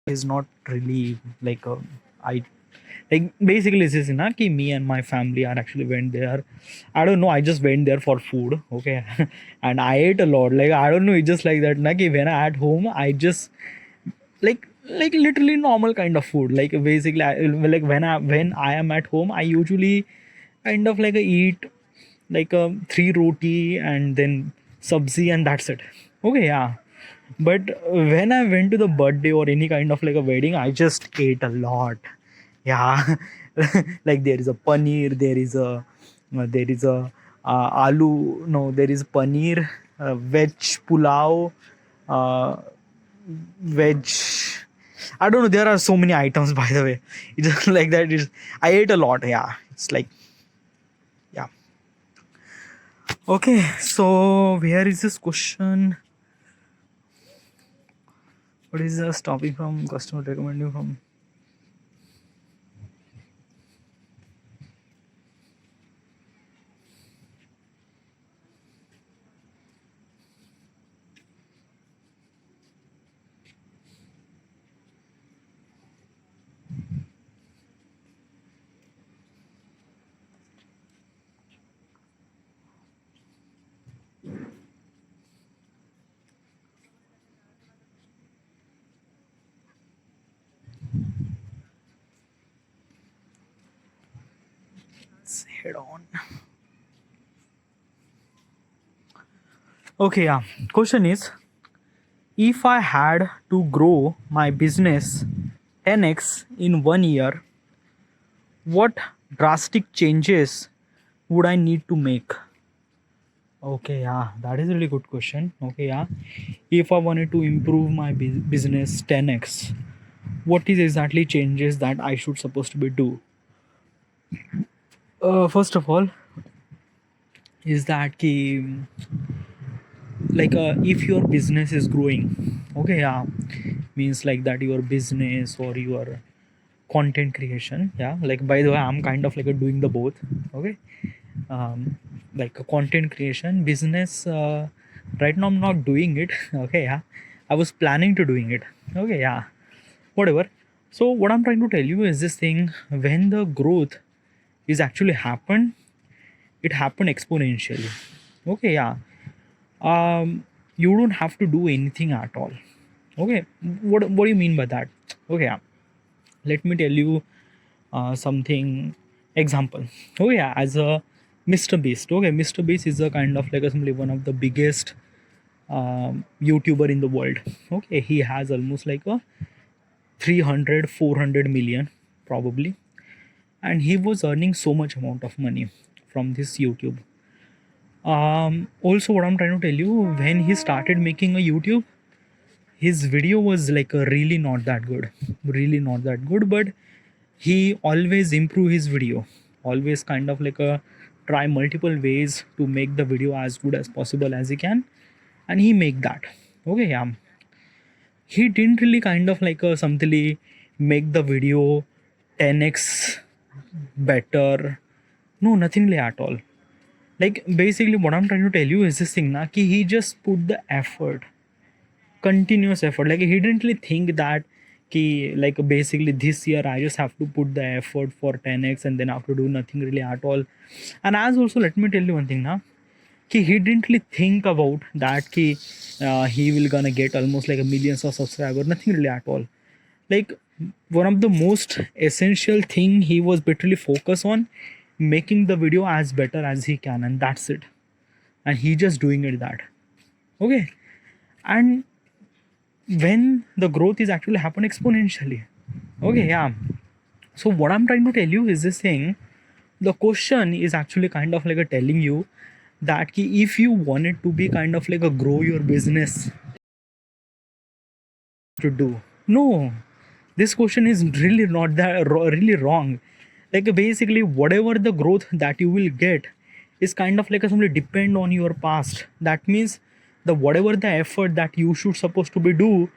is not really like I like basically this is na ki me and my family are actually went there. I don't know, I just went there for food, okay. And I ate a lot, like I don't know, it's just like that na ki when I at home I just like literally normal kind of food, like basically like when I am at home I usually kind of like eat like three roti and then sabzi and that's it, okay, yeah. But when I went to the birthday or any kind of like a wedding, I just ate a lot. Yeah, like there is a paneer, there is a aloo. No, there is paneer, veg pulao, uh, veg. I don't know. There are so many items, by the way. It's just like that. I ate a lot. Yeah, it's like yeah. Okay, so where is this question? What is the topic from customer recommending from? Let's head on. Okay, yeah. Question is, if I had to grow my business 10x in 1 year, what drastic changes would I need to make? Okay, yeah, that is a really good question. Okay, yeah. If I wanted to improve my business 10x, what is exactly changes that I should supposed to be do? First of all, is that ki, like if your business is growing, okay, yeah, means like that your business or your content creation, yeah, like by the way I'm kind of like doing the both, okay. Like a content creation business, right now I'm not doing it. Okay, yeah, I was planning to doing it, okay, yeah, whatever. So what I'm trying to tell you is this thing: when the growth is actually happened, it happened exponentially, okay, yeah. You don't have to do anything at all, okay. What do you mean by that? Okay, yeah, let me tell you something example. Oh yeah, as a MrBeast, okay, MrBeast is a kind of like a, simply one of the biggest YouTuber in the world, okay. He has almost like a 300 400 million probably, and he was earning so much amount of money from this YouTube. Also what I'm trying to tell you, when he started making a YouTube, his video was like a really not that good, really not that good, but he always improve his video, always kind of like a try multiple ways to make the video as good as possible as he can, and he make that, okay, yeah. He didn't really kind of like a something make the video 10x better, no, nothing like at all. Like basically what I'm trying to tell you is this thing na ki he just put the effort, continuous effort. Like he didn't really think that ki like basically this year I just have to put the effort for 10x and then I have to do nothing really at all. And as also let me tell you one thing now, ki he didn't really think about that ki he will gonna get almost like a millions of subscribers, nothing really at all. Like one of the most essential thing he was literally focused on making the video as better as he can, and that's it. And he just doing it that, okay. And when the growth is actually happen exponentially, okay, yeah. So what I'm trying to tell you is this thing: the question is actually kind of like a telling you that ki if you wanted to be kind of like a grow your business to do, no, this question is really not that really wrong. Like basically whatever the growth that you will get is kind of like a simply depend on your past. That means the whatever the effort that you should supposed to be do,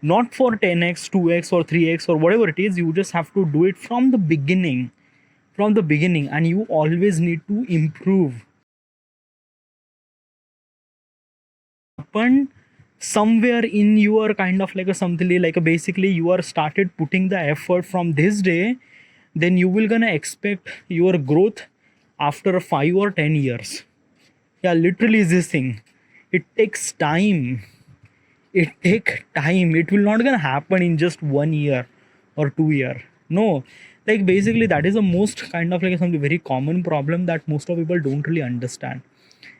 not for 10x 2x or 3x or whatever it is, you just have to do it from the beginning, from the beginning, and you always need to improve. Happen somewhere in your kind of like a something like a basically you are started putting the effort from this day, then you will gonna expect your growth after 5 or 10 years. Yeah, literally is this thing. It takes time. It take time. It will not gonna happen in just 1 year or 2 year. No, like basically that is the most kind of like something very common problem that most of people don't really understand,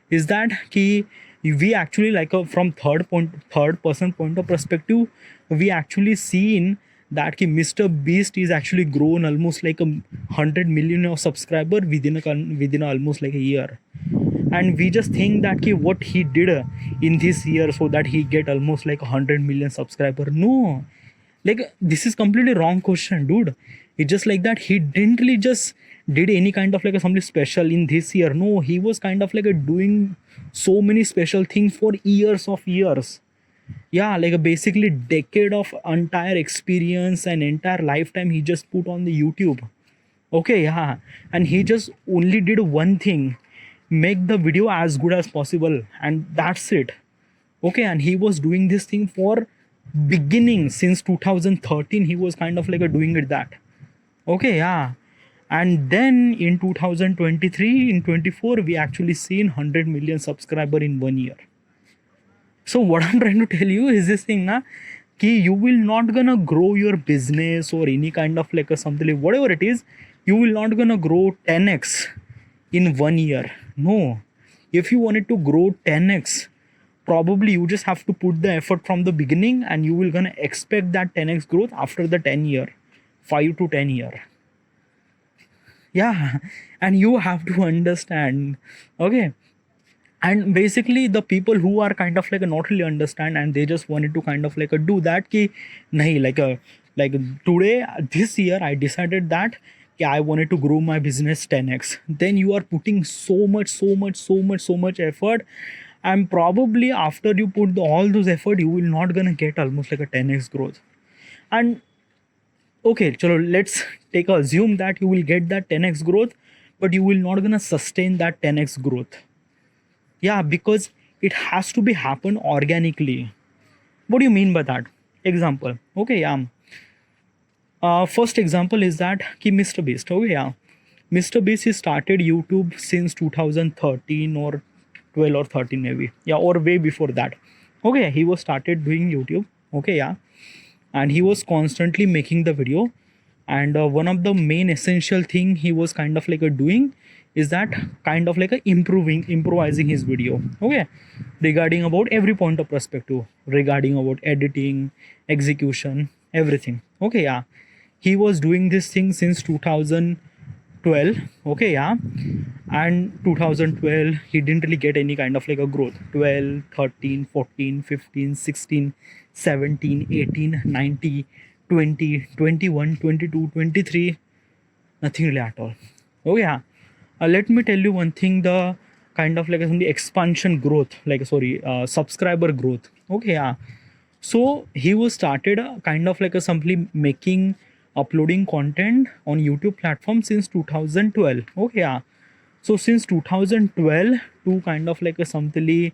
is that ki we actually like a, from third person point of perspective, we actually seen that ki Mr. Beast is actually grown almost like 100 million of subscriber within almost like a year. And we just think that ki what he did in this year so that he get almost like 100 million subscriber. No, like this is completely wrong question, dude. It's just like that he didn't really just did any kind of like a something special in this year. No, he was kind of like a doing so many special things for years of years. Yeah, like a basically decade of entire experience and entire lifetime he just put on the YouTube. Okay, yeah, and he just only did one thing: make the video as good as possible, and that's it. Okay, and he was doing this thing for beginning since 2013. He was kind of like a doing it that. Okay, yeah, and then in 2023 in 24 we actually seen 100 million subscriber in 1 year. So what I'm trying to tell you is this thing na, ki you will not gonna grow your business or any kind of like a something like whatever it is, you will not gonna grow 10x in 1 year. No, if you wanted to grow 10x, probably you just have to put the effort from the beginning, and you will gonna expect that 10x growth after the 10 year, 5 to 10 year. Yeah, and you have to understand. Okay, and basically the people who are kind of like not really understand, and they just wanted to kind of like do that ki nahi, like today this year I decided that ki I wanted to grow my business 10x. Then you are putting so much effort, and probably after you put all those effort, you will not gonna get almost like a 10x growth. And okay, chalo, let's take a assume that you will get that 10x growth, but you will not gonna sustain that 10x growth. Yeah, because it has to be happen organically. What do you mean by that? Example. Okay, yeah. First example is that ki Mr. Beast. Okay, yeah. Mr. Beast he started YouTube since 2013 or 12 or 13 maybe. Yeah, or way before that. Okay, he was started doing YouTube. Okay, yeah, and he was constantly making the video. And one of the main essential thing he was kind of like doing is that kind of like improvising his video. Okay, regarding about every point of perspective, regarding about editing, execution, everything. Okay, yeah, he was doing this thing since 2012. Okay, yeah, and 2012 he didn't really get any kind of like a growth. 12, 13, 14, 15, 16, 17, 18, 19, 20, 21, 22, 23, nothing really at all. Oh yeah, let me tell you one thing, the kind of like the expansion growth, like sorry, subscriber growth. Okay, yeah, so he was started kind of like a simply making uploading content on YouTube platform since 2012. Okay, yeah, so since 2012 to kind of like a something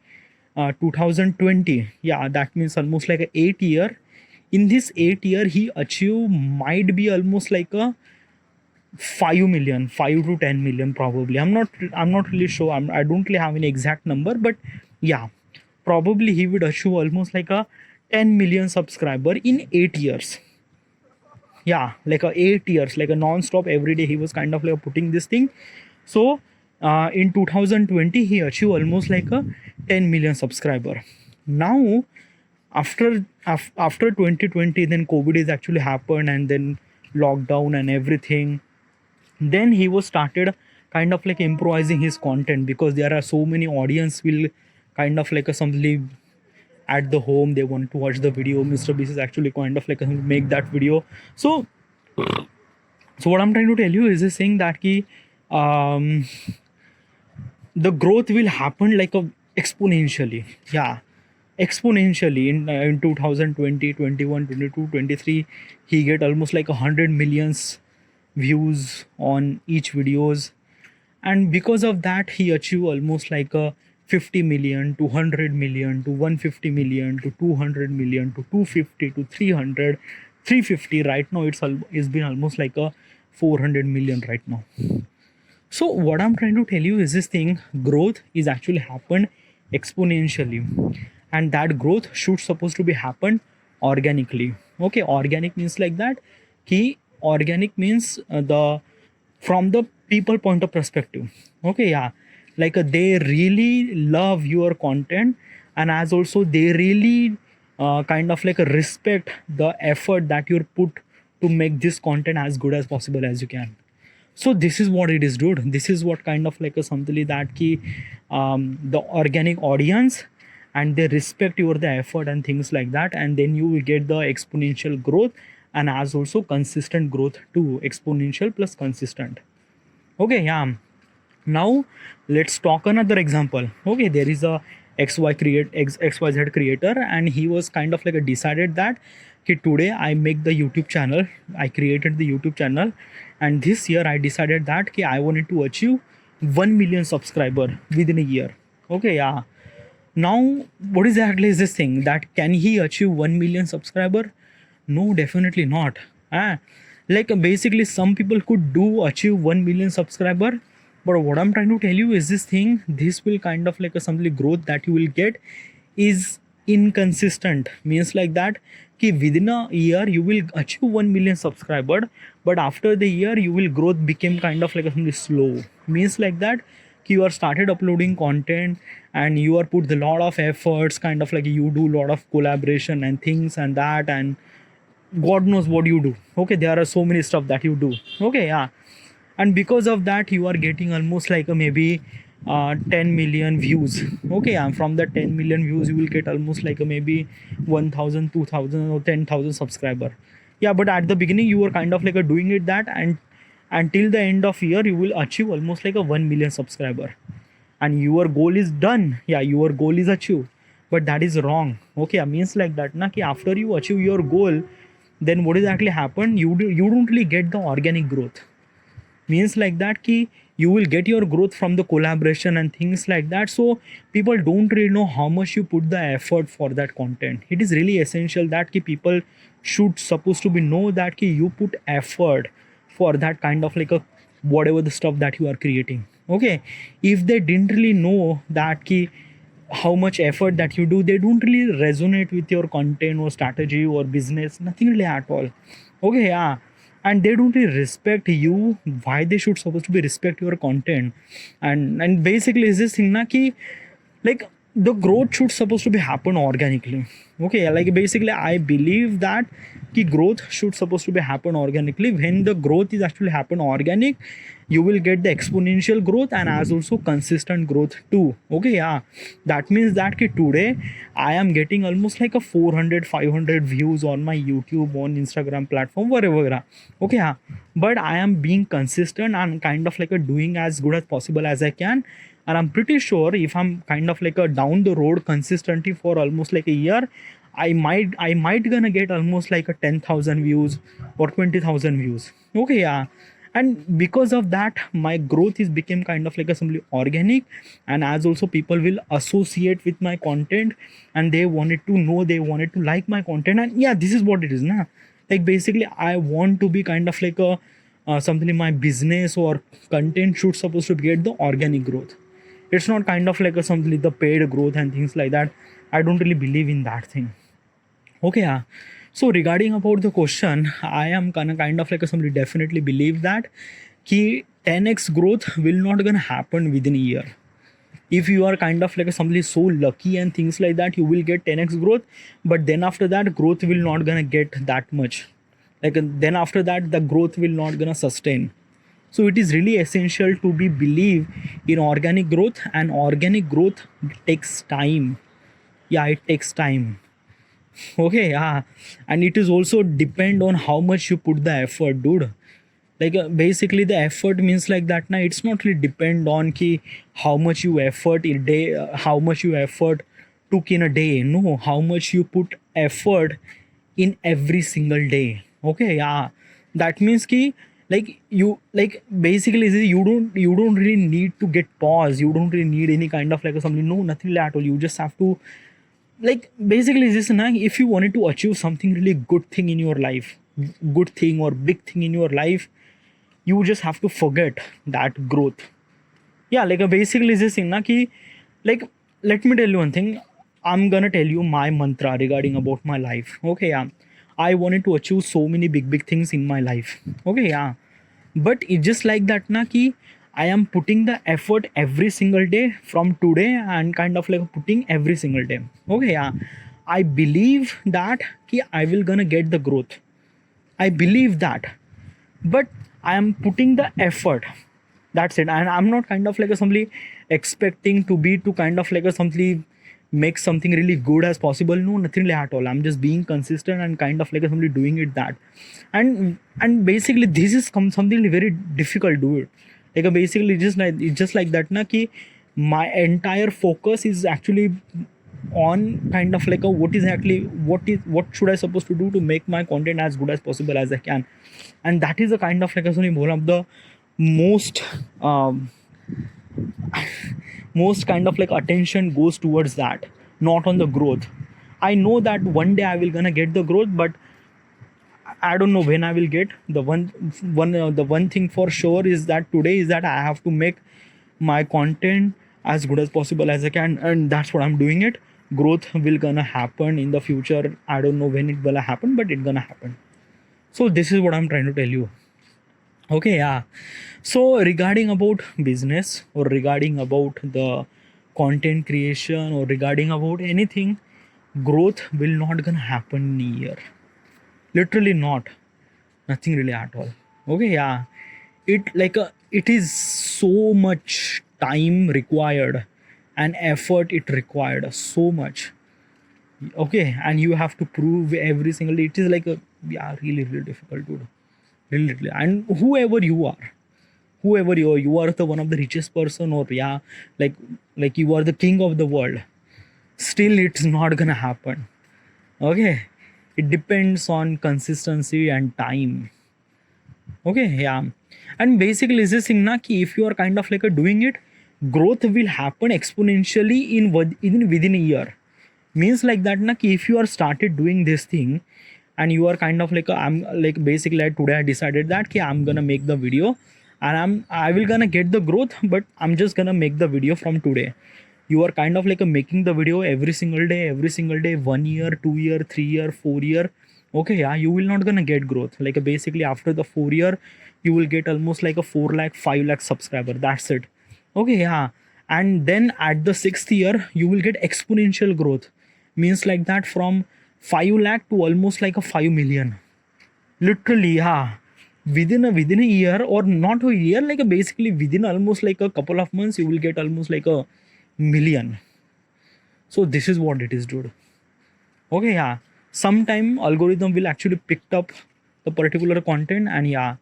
2020, yeah, that means almost like a 8 year. In this 8 year he achieved might be almost like a 5 million, 5 to 10 million probably. I'm not really sure. I don't really have an exact number, but yeah, probably he would achieve almost like a 10 million subscriber in 8 years. Yeah, like a 8 years, like a non-stop every day he was kind of like putting this thing. So in 2020 he achieved almost like a 10 million subscriber. Now after 2020, then COVID is actually happened, and then lockdown and everything. Then he was started kind of like improvising his content, because there are so many audience will kind of like a something at the home, they want to watch the video. Mr. Beast is actually kind of like make that video. So what I'm trying to tell you is this thing that ki um the growth will happen like a exponentially. Yeah, exponentially in 2020, 21, 22, 23 he get almost like 100 millions views on each videos. And because of that he achieved almost like a 50 million to 100 million to 150 million to 200 million to 250 to 300, 350. Right now it's been almost like a 400 million right now. So what I'm trying to tell you is this thing: growth is actually happened exponentially, and that growth should supposed to be happen organically. Okay, organic means like that. Key organic means the from the people point of perspective. Okay, yeah, like they really love your content, and as also they really kind of like respect the effort that you put to make this content as good as possible as you can. So this is what it is, dude. This is what kind of like a something that key the organic audience, and they respect your the effort and things like that, and then you will get the exponential growth, and as also consistent growth too. Exponential plus consistent. Okay, yeah. Now let's talk another example. Okay, there is a XYZ creator, and he was kind of like a decided that okay, today I make the YouTube channel. I created the YouTube channel, and this year I decided that okay, I wanted to achieve 1 million subscriber within a year. Okay, yeah. Now what exactly is this thing that can he achieve 1 million subscriber? No, definitely not. Ah, like basically some people could do achieve 1 million subscriber, but what I'm trying to tell you is this thing: this will kind of like a something growth that you will get is inconsistent. Means like that कि within a year you will achieve 1 million subscriber, but after the year you will growth became kind of like a something slow. Means like that कि you are started uploading content, and you are put a lot of efforts, kind of like you do a lot of collaboration and things and that, and God knows what you do. Okay, there are so many stuff that you do. Okay, yeah, and because of that you are getting almost like a maybe 10 million views. Okay, and from the 10 million views you will get almost like a maybe 1000, 2000, or 10,000 subscriber. Yeah, but at the beginning you were kind of like a doing it that, and until the end of year you will achieve almost like a 1 million subscriber, and your goal is done. Yeah, your goal is achieved, but that is wrong. Okay, means like that na ki after you achieve your goal, then what is actually happen, you don't really get the organic growth. Means like that ki you will get your growth from the collaboration and things like that. So people don't really know how much you put the effort for that content. It is really essential that ki people should supposed to be know that ki you put effort for that kind of like a whatever the stuff that you are creating. Okay, if they didn't really know that ki how much effort that you do, they don't really resonate with your content or strategy or business, nothing really at all. Okay, yeah, and they don't really respect you. Why they should supposed to be respect your content? And basically is this thing na ki like the growth should supposed to be happen organically. Okay, like basically I believe that ki growth should supposed to be happen organically. When the growth is actually happen organic, you will get the exponential growth and as also consistent growth too. Okay, yeah, that means that ki today I am getting almost like a 400 500 views on my YouTube, on Instagram platform, wherever. Okay, yeah, but I am being consistent and kind of like a doing as good as possible as I can, and I'm pretty sure if I'm kind of like a down the road consistently for almost like a year, I might gonna get almost like a 10,000 views or 20,000 views. Okay, yeah, and because of that my growth is became kind of like a simply organic, and as also people will associate with my content, and they wanted to know, they wanted to like my content, and yeah, this is what it is now. Like basically I want to be kind of like a something in my business or content should supposed to get the organic growth. It's not kind of like a something the paid growth and things like that. I don't really believe in that thing. Okay, yeah. So regarding about the question, I am gonna kind of like a somebody definitely believe that key 10x growth will not gonna happen within a year. If you are kind of like a somebody so lucky and things like that, you will get 10x growth, but then after that growth will not gonna get that much. Like then after that the growth will not gonna sustain. So it is really essential to be believe in organic growth, and organic growth takes time. Yeah, it takes time. Okay, yeah, and it is also depend on how much you put the effort, dude. Like basically the effort means like that now, it's not really depend on ki how much you effort in a day, how much you effort took in a day. No, how much you put effort in every single day. Okay, yeah, that means ki like you, like basically you don't really need to get pause, you don't really need any kind of like something, no, nothing at all. You just have to, like basically this na, if you wanted to achieve something really good thing in your life, good thing or big thing in your life, you just have to forget that growth. Yeah, like basically this thing na ki, like let me tell you one thing. I'm gonna tell you my mantra regarding about my life. Okay, yeah, I wanted to achieve so many big things in my life. Okay, yeah, but it's just like that na ki, I am putting the effort every single day from today, and kind of like putting every single day. Okay, yeah, I believe that ki I will gonna get the growth. I believe that, but I am putting the effort. That's it. And I'm not kind of like a somebody expecting to be to kind of like a somebody make something really good as possible. No, nothing like at all. I'm just being consistent and kind of like a somebody doing it that. And basically this is something very difficult to do it. Like basically just like it's just like that na ki my entire focus is actually on kind of like a what should I supposed to do to make my content as good as possible as I can. And that is a kind of like a one of the most most kind of like attention goes towards that, not on the growth. I know that one day I will gonna get the growth, but I don't know when I will get the one thing for sure is that today is that I have to make my content as good as possible as I can, and that's what I'm doing it. Growth will gonna happen in the future. I don't know when it will happen, but it's gonna happen. So this is what I'm trying to tell you. Okay, yeah. So regarding about business or regarding about the content creation or regarding about anything, growth will not gonna happen in a year. Literally not. Nothing really at all. Okay, yeah. It is so much time required and effort it required so much. Okay, and you have to prove every single day. It is like a, yeah, really difficult to do. Really. And whoever you are the one of the richest person, or yeah, like you are the king of the world, still it's not gonna happen. Okay, it depends on consistency and time. Okay, yeah. And basically this thing na ki if you are kind of like a doing it, growth will happen exponentially in within a year. Means like that na ki if you are started doing this thing and you are kind of like I'm like basically like today I decided that ki I'm gonna make the video and I will gonna get the growth, but I'm just gonna make the video from today. You are kind of like making the video every single day, 1 year, 2 year, 3 year, 4 year. Okay, yeah, you will not gonna get growth. Like basically after the 4 year, you will get almost like a 4 lakh, 5 lakh subscriber. That's it. Okay, yeah. And then at the 6th year, you will get exponential growth. Means like that from 5 lakh to almost like a 5 million. Literally, yeah. Within a year, or not a year, like basically within almost like a couple of months, you will get almost like a million. So this is what it is, dude. Okay, yeah. Sometime algorithm will actually pick up the particular content, and yeah,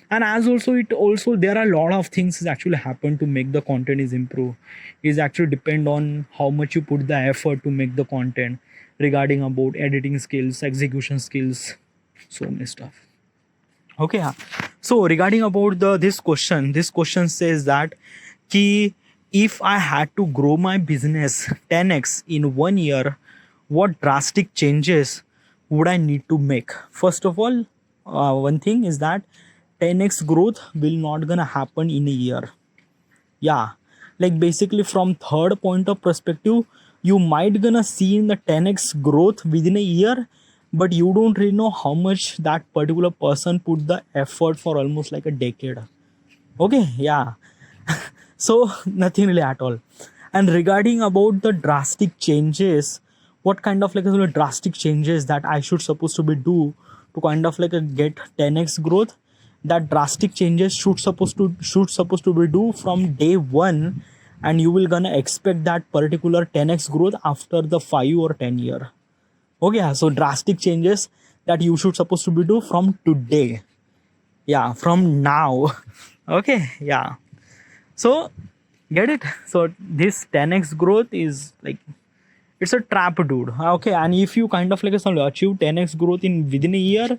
and as also it also there are a lot of things that actually happen to make the content is improve. Is actually depend on how much you put the effort to make the content, regarding about editing skills, execution skills, so many stuff. Okay, yeah. So regarding about this question says that ki if I had to grow my business 10x in 1 year, what drastic changes would I need to make? First of all, one thing is that 10x growth will not gonna happen in a year. Yeah, like basically from third point of perspective, you might gonna see in the 10x growth within a year, but you don't really know how much that particular person put the effort for almost like a decade. Okay, yeah. So nothing really at all. And regarding about the drastic changes, what kind of like a drastic changes that I should supposed to be do to kind of like a get 10x growth? That drastic changes should supposed to be do from day one, and you will gonna expect that particular 10x growth after the 5 or 10 year. Okay, so drastic changes that you should supposed to be do from today. Yeah, from now. Okay, yeah. So get it. So this 10x growth is like, it's a trap, dude. Okay, and if you kind of like achieve 10x growth in within a year,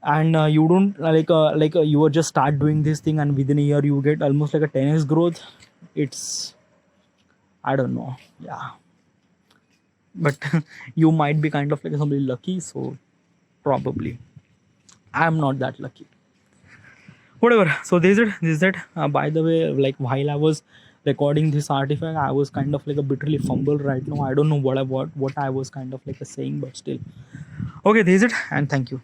and you don't you just start doing this thing, and within a year you get almost like a 10x growth. It's, I don't know, yeah, but you might be kind of like somebody lucky, so probably I'm not that lucky. Whatever, so this is it. By the way, like while I was recording this artifact, I was kind of like a bitterly fumble right now. I don't know what I was kind of like saying, but still, okay, this is it, and thank you.